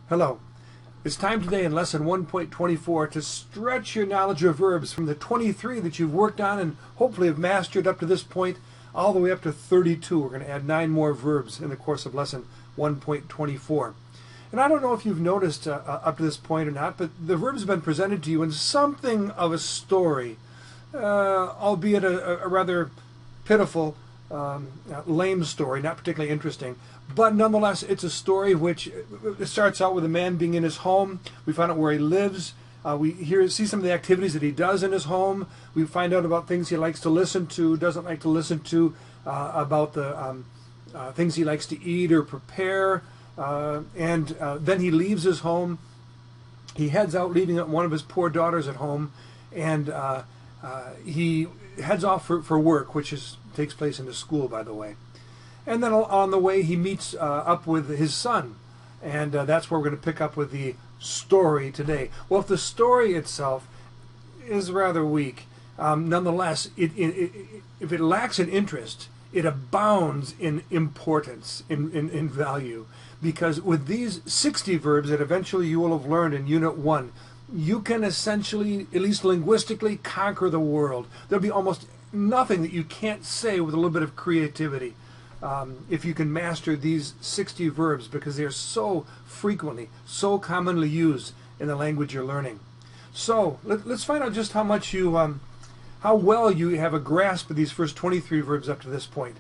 Hello. It's time today in lesson 1.24 to stretch your knowledge of verbs from the 23 that you've worked on and hopefully have mastered up to this point all the way up to 32. We're going to add 9 more verbs in the course of lesson 1.24. And I don't know if you've noticed up to this point or not, but the verbs have been presented to you in something of a story, albeit a rather pitiful, lame story, not particularly interesting. But nonetheless, it's a story which it starts out with a man being in his home. We find out where he lives. We see some of the activities that he does in his home. We find out about things he likes to listen to, doesn't like to listen to, about the things he likes to eat or prepare. And then he leaves his home. He heads out, leaving one of his poor daughters at home. And he heads off for work, which takes place in the school, by the way. And then on the way, he meets up with his son. And that's where we're going to pick up with the story today. Well, if the story itself is rather weak, nonetheless, if it lacks in interest, it abounds in importance, in value. Because with these 60 verbs that eventually you will have learned in Unit 1, you can essentially, at least linguistically, conquer the world. There'll be almost nothing that you can't say with a little bit of creativity. If you can master these 60 verbs, because they're so frequently, so commonly used in the language you're learning. So let's find out just how much how well you have a grasp of these first 23 verbs up to this point.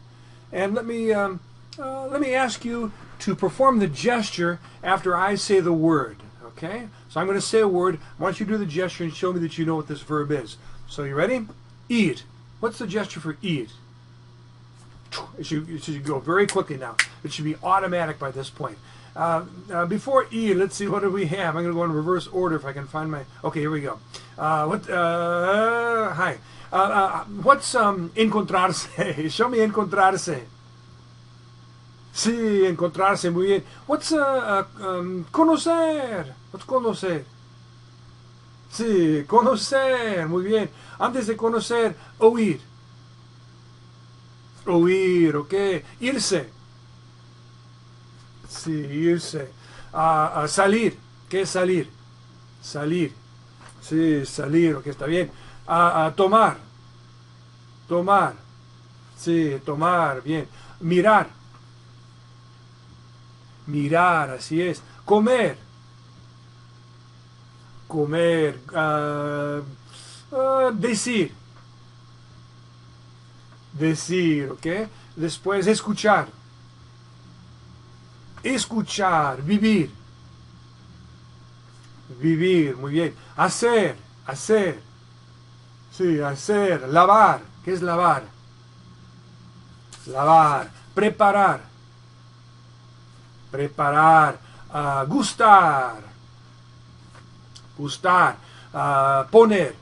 And let me ask you to perform the gesture after I say the word. Okay? So I'm going to say a word. I want you to do the gesture and show me that you know what this verb is. So you ready? Eat. What's the gesture for eat? It should go very quickly now. It should be automatic by this point. Before E, let's see, what do we have? I'm going to go in reverse order if I can find my... Okay, here we go. Hi. What's encontrarse? Show me encontrarse. Sí, encontrarse, muy bien. What's conocer? What's conocer? Sí, conocer, muy bien. Antes de conocer, oír. Oír, ok. Irse. Sí, irse. Salir. ¿Qué es salir? Salir. Sí, salir, ok, está bien. Tomar. Tomar. Sí, tomar, bien. Mirar. Mirar, así es. Comer. Comer. Decir. Decir, ¿ok? Después escuchar. Escuchar, vivir. Vivir, muy bien. Hacer, hacer. Sí, hacer. Lavar. ¿Qué es lavar? Lavar. Preparar. Preparar. Gustar. Gustar. Poner.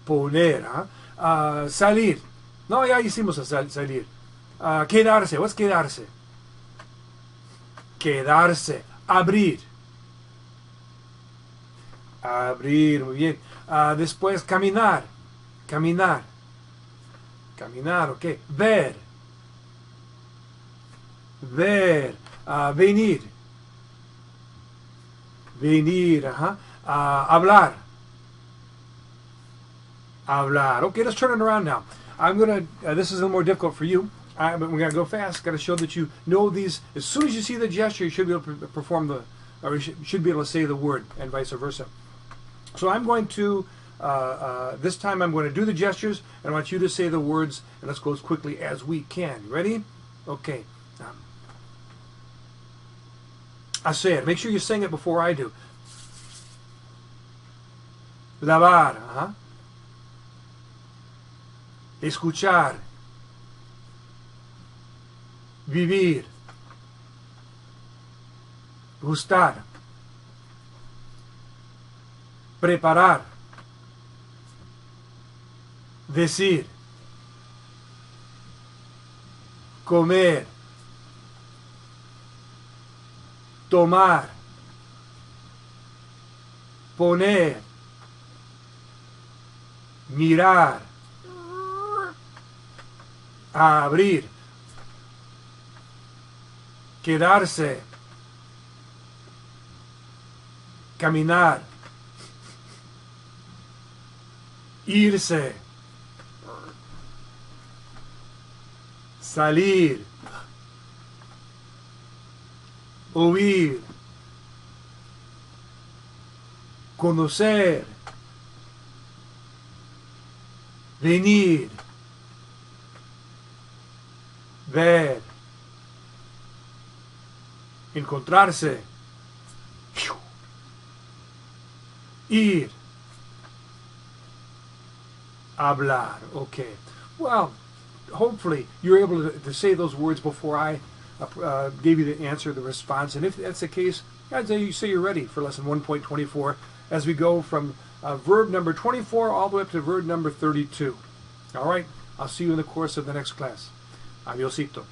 Poner, ¿ah? Salir. No, ya hicimos salir. Quedarse. What's quedarse? Quedarse. Abrir. Abrir, muy bien. Después caminar. Caminar. Caminar, ok. Ver. Ver. Venir. Venir, ajá. Hablar. Hablar. Okay, let's turn it around now. I'm going to, this is a little more difficult for you, but we're going to go fast. Got to show that you know these. As soon as you see the gesture, you should be able to perform or you should be able to say the word, and vice versa. So I'm going to, this time I'm going to do the gestures, and I want you to say the words, and let's go as quickly as we can. You ready? Okay. Hacer. Make sure you sing it before I do. Lavar. Uh-huh. Escuchar. Vivir. Gustar. Preparar. Decir. Comer. Tomar. Poner. Mirar. Abrir. Quedarse. caminar, irse, salir, oír, conocer, venir, ver, encontrarse, ir, hablar. Okay. Well, hopefully you're able to say those words before I gave you the answer, the response. And if that's the case, I'd say you're ready for lesson 1.24 as we go from verb number 24 all the way up to verb number 32. All right. I'll see you in the course of the next class. Adiosito.